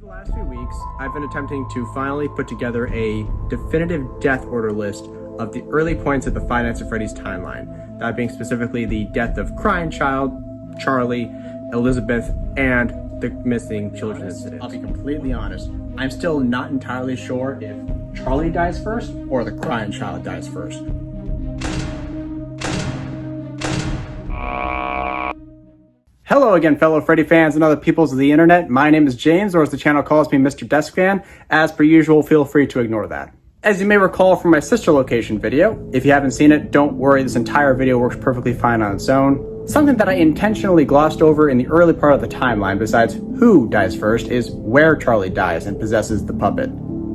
the last few weeks, I've been attempting to finally put together a definitive death order list of the early points of the Five Nights at Freddy's timeline. That being specifically the death of Crying Child, Charlie, Elizabeth, and the missing children incident. I'll be completely honest, I'm still not entirely sure if Charlie dies first or the Crying Child dies first. Hello again, fellow Freddy fans and other peoples of the internet. My name is James, or as the channel calls me, Mr. Desk Fan. As per usual, feel free to ignore that. As you may recall from my sister location video, if you haven't seen it, don't worry, this entire video works perfectly fine on its own. Something that I intentionally glossed over in the early part of the timeline, besides who dies first, is where Charlie dies and possesses the puppet.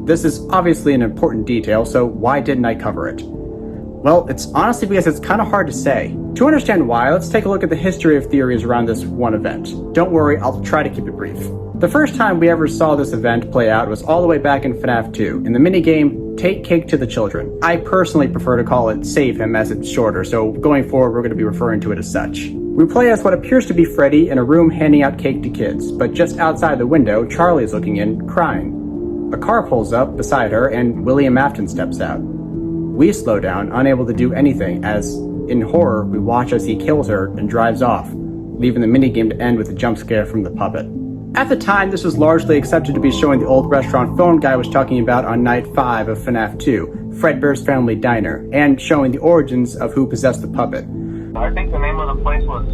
This is obviously an important detail, so why didn't I cover it? Well, it's honestly because it's kind of hard to say. To understand why, let's take a look at the history of theories around this one event. Don't worry, I'll try to keep it brief. The first time we ever saw this event play out was all the way back in FNAF 2, in the minigame Take Cake to the Children. I personally prefer to call it Save Him as it's shorter, so going forward we're going to be referring to it as such. We play as what appears to be Freddy in a room handing out cake to kids, but just outside the window, Charlie is looking in, crying. A car pulls up beside her and William Afton steps out. We slow down, unable to do anything, as, in horror, we watch as he kills her and drives off, leaving the minigame to end with a jump scare from the puppet. At the time, this was largely accepted to be showing the old restaurant phone guy was talking about on night 5 of FNAF 2, Fredbear's Family Diner, and showing the origins of who possessed the puppet. I think the name of the place was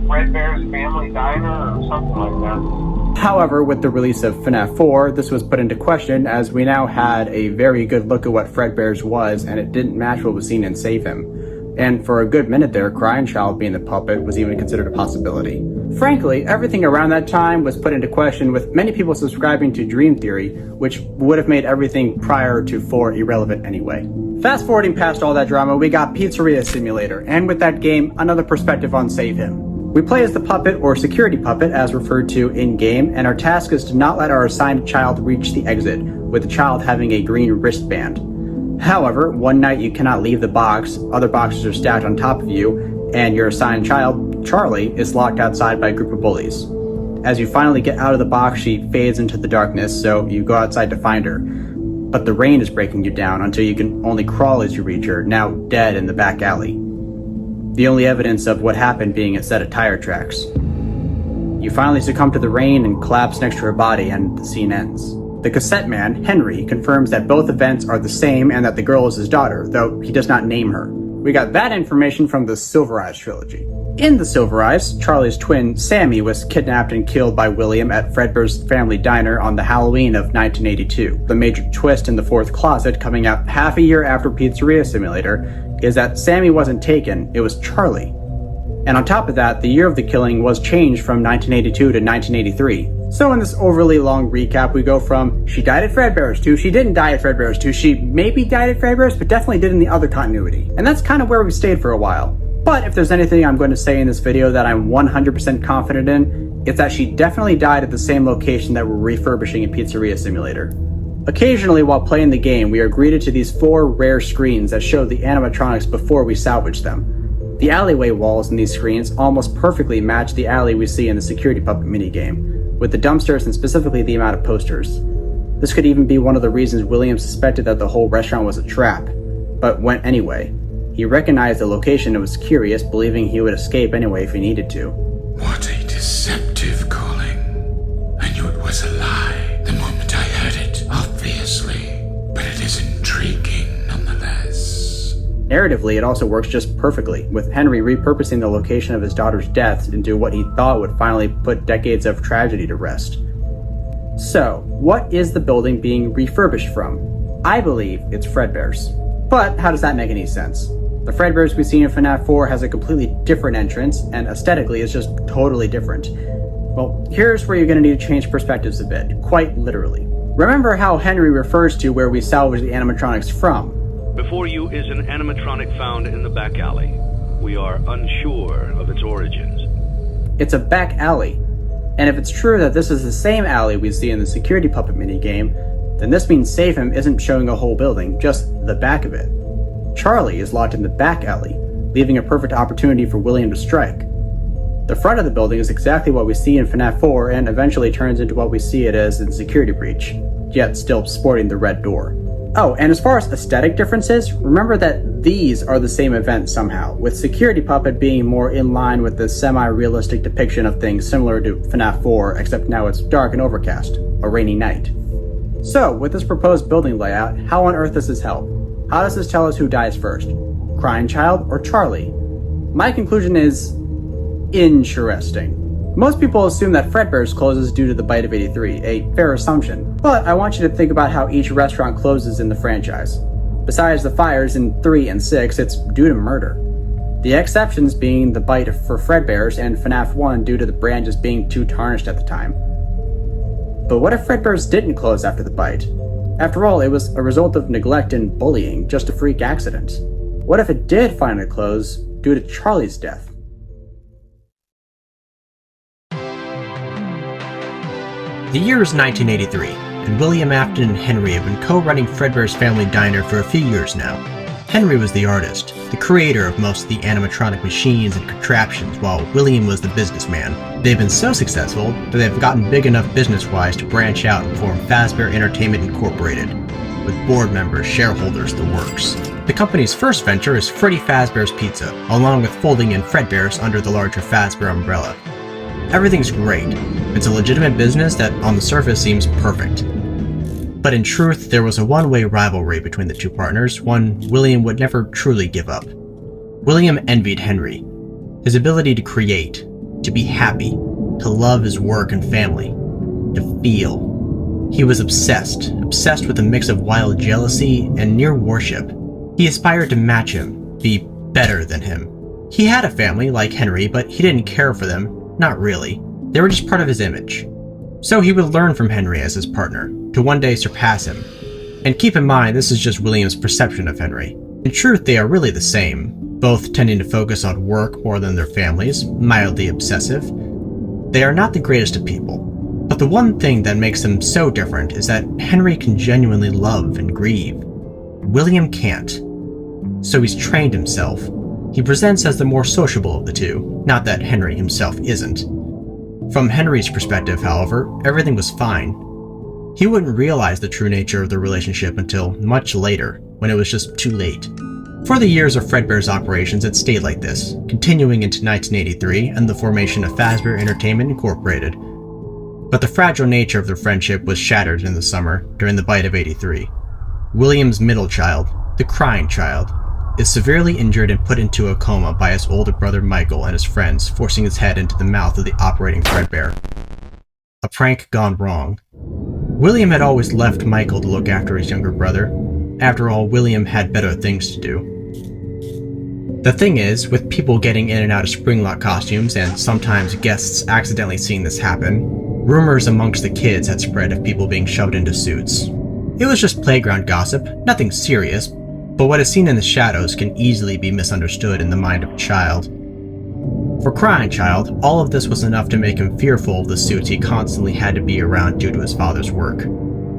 Fredbear's Family Diner or something like that. However, with the release of FNAF 4, this was put into question as we now had a very good look at what Fredbear's was, and it didn't match what was seen in Save Him. And for a good minute there, Crying Child being the puppet was even considered a possibility. Frankly, everything around that time was put into question, with many people subscribing to Dream Theory, which would have made everything prior to 4 irrelevant anyway. Fast forwarding past all that drama, we got Pizzeria Simulator, and with that game, another perspective on Save Him. We play as the puppet, or security puppet, as referred to in-game, and our task is to not let our assigned child reach the exit, with the child having a green wristband. However, one night you cannot leave the box, other boxes are stacked on top of you, and your assigned child, Charlie, is locked outside by a group of bullies. As you finally get out of the box, she fades into the darkness, so you go outside to find her. But the rain is breaking you down until you can only crawl as you reach her, now dead in the back alley. The only evidence of what happened being a set of tire tracks. You finally succumb to the rain and collapse next to her body, and the scene ends. The cassette man, Henry, confirms that both events are the same and that the girl is his daughter, though he does not name her. We got that information from the Silver Eyes trilogy. In the Silver Eyes, Charlie's twin, Sammy, was kidnapped and killed by William at Fredbear's Family Diner on the Halloween of 1982. The major twist in the fourth closet, coming out half a year after Pizzeria Simulator, is that Sammy wasn't taken, it was Charlie. And on top of that, the year of the killing was changed from 1982 to 1983. So in this overly long recap, we go from she died at Fredbear's to she didn't die at Fredbear's to she maybe died at Fredbear's but definitely did in the other continuity. And that's kind of where we stayed for a while. But if there's anything I'm going to say in this video that I'm 100% confident in, it's that she definitely died at the same location that we're refurbishing in Pizzeria Simulator. Occasionally, while playing the game, we are greeted to these 4 rare screens that show the animatronics before we salvage them. The alleyway walls in these screens almost perfectly match the alley we see in the security puppet minigame, with the dumpsters and specifically the amount of posters. This could even be one of the reasons William suspected that the whole restaurant was a trap, but went anyway. He recognized the location and was curious, believing he would escape anyway if he needed to. What a deceptive calling. I knew it was a lie the moment I heard it, obviously, but it is intriguing nonetheless. Narratively, it also works just perfectly, with Henry repurposing the location of his daughter's death into what he thought would finally put decades of tragedy to rest. So, what is the building being refurbished from? I believe it's Fredbear's. But how does that make any sense? The Fredbear's we see in FNAF 4 has a completely different entrance, and aesthetically is just totally different. Well, here's where you're going to need to change perspectives a bit, quite literally. Remember how Henry refers to where we salvage the animatronics from. Before you is an animatronic found in the back alley. We are unsure of its origins. It's a back alley, and if it's true that this is the same alley we see in the security puppet minigame, then this means Save Him isn't showing a whole building, just the back of it. Charlie is locked in the back alley, leaving a perfect opportunity for William to strike. The front of the building is exactly what we see in FNAF 4 and eventually turns into what we see it as in Security Breach, yet still sporting the red door. Oh, and as far as aesthetic differences, remember that these are the same event somehow, with Security Puppet being more in line with the semi-realistic depiction of things similar to FNAF 4, except now it's dark and overcast, a rainy night. So, with this proposed building layout, how on earth does this help? How does this tell us who dies first? Crying Child or Charlie? My conclusion is interesting. Most people assume that Fredbear's closes due to the bite of 83, a fair assumption, but I want you to think about how each restaurant closes in the franchise. Besides the fires in 3 and 6, it's due to murder. The exceptions being the bite for Fredbear's and FNAF 1 due to the branches being too tarnished at the time. But what if Fredbear's didn't close after the bite? After all, it was a result of neglect and bullying, just a freak accident. What if it did finally close due to Charlie's death? The year is 1983, and William Afton and Henry have been co-running Fredbear's Family Diner for a few years now. Henry was the artist, the creator of most of the animatronic machines and contraptions, while William was the businessman. They've been so successful that they've gotten big enough business-wise to branch out and form Fazbear Entertainment Incorporated, with board members, shareholders, the works. The company's first venture is Freddy Fazbear's Pizza, along with folding in Fredbear's under the larger Fazbear umbrella. Everything's great. It's a legitimate business that on the surface seems perfect. But in truth, there was a one-way rivalry between the two partners, one William would never truly give up. William envied Henry, his ability to create, to be happy, to love his work and family, to feel. He was obsessed with a mix of wild jealousy and near worship. He aspired to match him, be better than him. He had a family like Henry, but he didn't care for them. Not really. They were just part of his image. So he would learn from Henry as his partner, to one day surpass him. And keep in mind, this is just William's perception of Henry. In truth, they are really the same, both tending to focus on work more than their families, mildly obsessive. They are not the greatest of people. But the one thing that makes them so different is that Henry can genuinely love and grieve. William can't. So he's trained himself. He presents as the more sociable of the two, not that Henry himself isn't. From Henry's perspective, however, everything was fine. He wouldn't realize the true nature of the relationship until much later, when it was just too late. For the years of Fredbear's operations, it stayed like this, continuing into 1983 and the formation of Fazbear Entertainment Incorporated. But the fragile nature of their friendship was shattered in the summer, during the bite of 83. William's middle child, the crying child, is severely injured and put into a coma by his older brother Michael and his friends, forcing his head into the mouth of the operating Fredbear. A prank gone wrong. William had always left Michael to look after his younger brother. After all, William had better things to do. The thing is, with people getting in and out of Springlock costumes, and sometimes guests accidentally seeing this happen, rumors amongst the kids had spread of people being shoved into suits. It was just playground gossip, nothing serious, but what is seen in the shadows can easily be misunderstood in the mind of a child. For Crying Child, all of this was enough to make him fearful of the suits he constantly had to be around due to his father's work.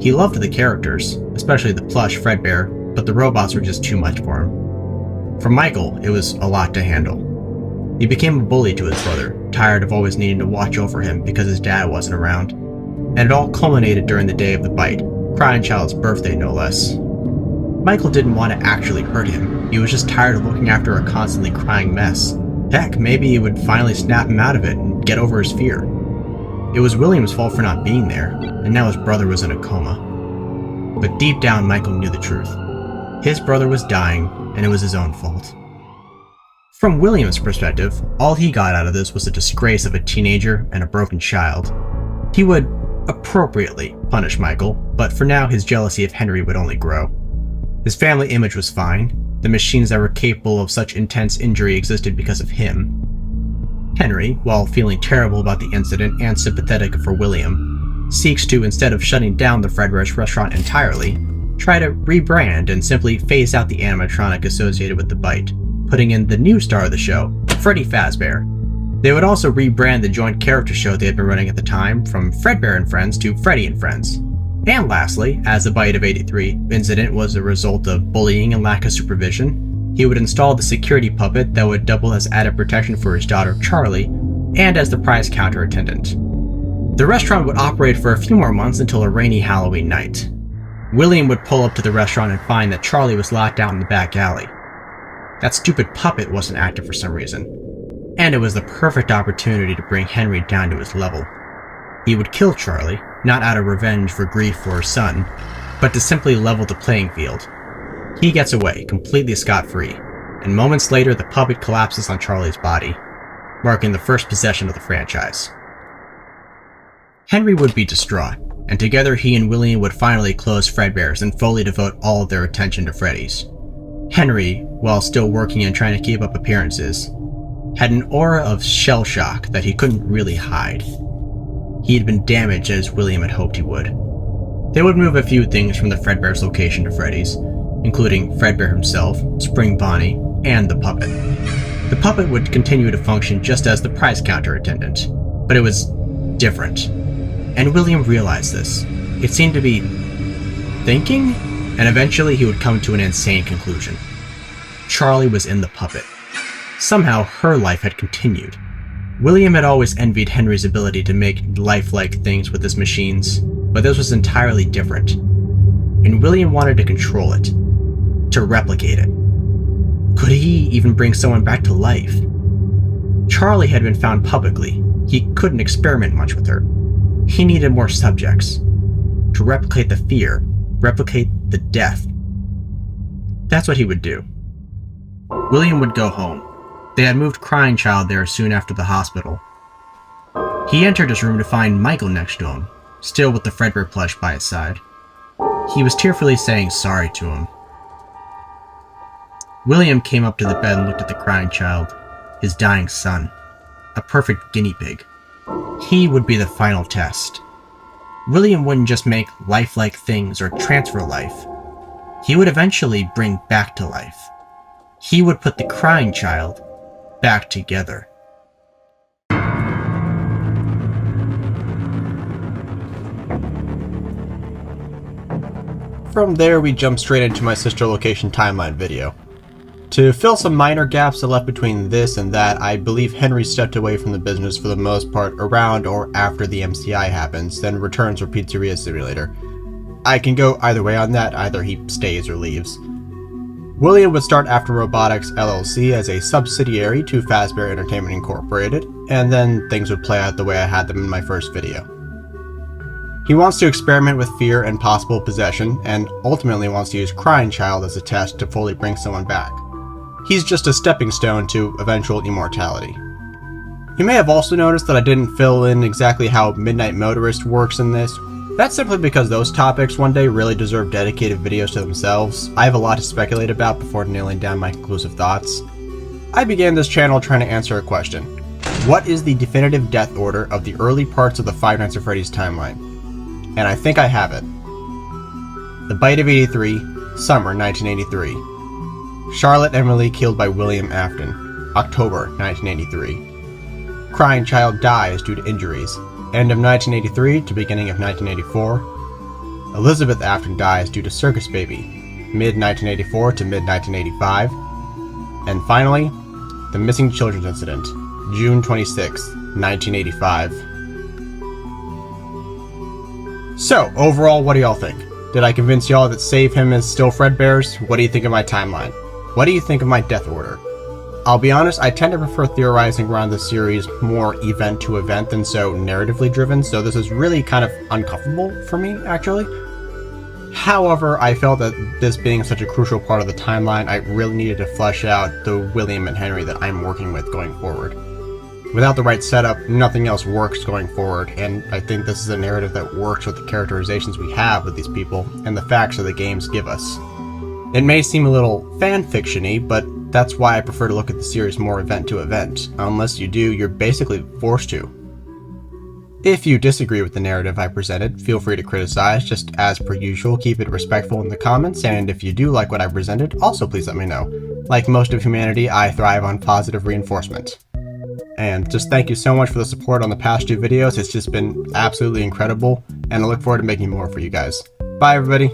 He loved the characters, especially the plush Fredbear, but the robots were just too much for him. For Michael, it was a lot to handle. He became a bully to his brother, tired of always needing to watch over him because his dad wasn't around. And it all culminated during the day of the bite, Crying Child's birthday no less. Michael didn't want to actually hurt him, he was just tired of looking after a constantly crying mess. Heck, maybe it would finally snap him out of it and get over his fear. It was William's fault for not being there, and now his brother was in a coma. But deep down, Michael knew the truth. His brother was dying, and it was his own fault. From William's perspective, all he got out of this was the disgrace of a teenager and a broken child. He would appropriately punish Michael, but for now his jealousy of Henry would only grow. His family image was fine. The machines that were capable of such intense injury existed because of him. Henry, while feeling terrible about the incident and sympathetic for William, seeks to, instead of shutting down the Fredbear's restaurant entirely, try to rebrand and simply phase out the animatronic associated with the bite, putting in the new star of the show, Freddy Fazbear. They would also rebrand the joint character show they had been running at the time from Fredbear and Friends to Freddy and Friends. And lastly, as the Bite of 83 incident was a result of bullying and lack of supervision, he would install the security puppet that would double as added protection for his daughter Charlie, and as the prize counter attendant. The restaurant would operate for a few more months until a rainy Halloween night. William would pull up to the restaurant and find that Charlie was locked out in the back alley. That stupid puppet wasn't active for some reason, and it was the perfect opportunity to bring Henry down to his level. He would kill Charlie, not out of revenge for grief for his son, but to simply level the playing field. He gets away, completely scot-free, and moments later the puppet collapses on Charlie's body, marking the first possession of the franchise. Henry would be distraught, and together he and William would finally close Fredbear's and fully devote all of their attention to Freddy's. Henry, while still working and trying to keep up appearances, had an aura of shell shock that he couldn't really hide. He had been damaged as William had hoped he would. They would move a few things from the Fredbear's location to Freddy's, including Fredbear himself, Spring Bonnie, and the puppet. The puppet would continue to function just as the prize counter attendant, but it was different. And William realized this. It seemed to be thinking, and eventually he would come to an insane conclusion. Charlie was in the puppet. Somehow her life had continued. William had always envied Henry's ability to make lifelike things with his machines, but this was entirely different. And William wanted to control it, to replicate it. Could he even bring someone back to life? Charlie had been found publicly. He couldn't experiment much with her. He needed more subjects. To replicate the fear, replicate the death. That's what he would do. William would go home. They had moved Crying Child there soon after the hospital. He entered his room to find Michael next to him, still with the Fredbear plush by his side. He was tearfully saying sorry to him. William came up to the bed and looked at the Crying Child, his dying son, a perfect guinea pig. He would be the final test. William wouldn't just make lifelike things or transfer life. He would eventually bring back to life. He would put the Crying Child back together. From there, we jump straight into my sister location timeline video. To fill some minor gaps that left between this and that, I believe Henry stepped away from the business for the most part around or after the MCI happens, then returns for Pizzeria Simulator. I can go either way on that, either he stays or leaves. William would start After Robotics LLC as a subsidiary to Fazbear Entertainment Incorporated, and then things would play out the way I had them in my first video. He wants to experiment with fear and possible possession, and ultimately wants to use Crying Child as a test to fully bring someone back. He's just a stepping stone to eventual immortality. You may have also noticed that I didn't fill in exactly how Midnight Motorist works in this. That's simply because those topics one day really deserve dedicated videos to themselves. I have a lot to speculate about before nailing down my conclusive thoughts. I began this channel trying to answer a question. What is the definitive death order of the early parts of the Five Nights at Freddy's timeline? And I think I have it. The Bite of 83, Summer 1983. Charlotte Emily killed by William Afton, October 1983. Crying Child dies due to injuries, end of 1983 to beginning of 1984. Elizabeth Afton dies due to Circus Baby, mid-1984 to mid-1985. And finally, the Missing Children's Incident, June 26, 1985. So, overall, what do y'all think? Did I convince y'all that Save Him is still Fredbear's? What do you think of my timeline? What do you think of my death order? I'll be honest, I tend to prefer theorizing around the series more event to event than so narratively driven, so this is really kind of uncomfortable for me, actually. However, I felt that this being such a crucial part of the timeline, I really needed to flesh out the William and Henry that I'm working with going forward. Without the right setup, nothing else works going forward, and I think this is a narrative that works with the characterizations we have with these people and the facts that the games give us. It may seem a little fan-fiction-y, but that's why I prefer to look at the series more event to event. Unless you do, you're basically forced to. If you disagree with the narrative I presented, feel free to criticize. Just as per usual, keep it respectful in the comments, and if you do like what I presented, also please let me know. Like most of humanity, I thrive on positive reinforcement. And just thank you so much for the support on the past 2 videos. It's just been absolutely incredible, and I look forward to making more for you guys. Bye everybody!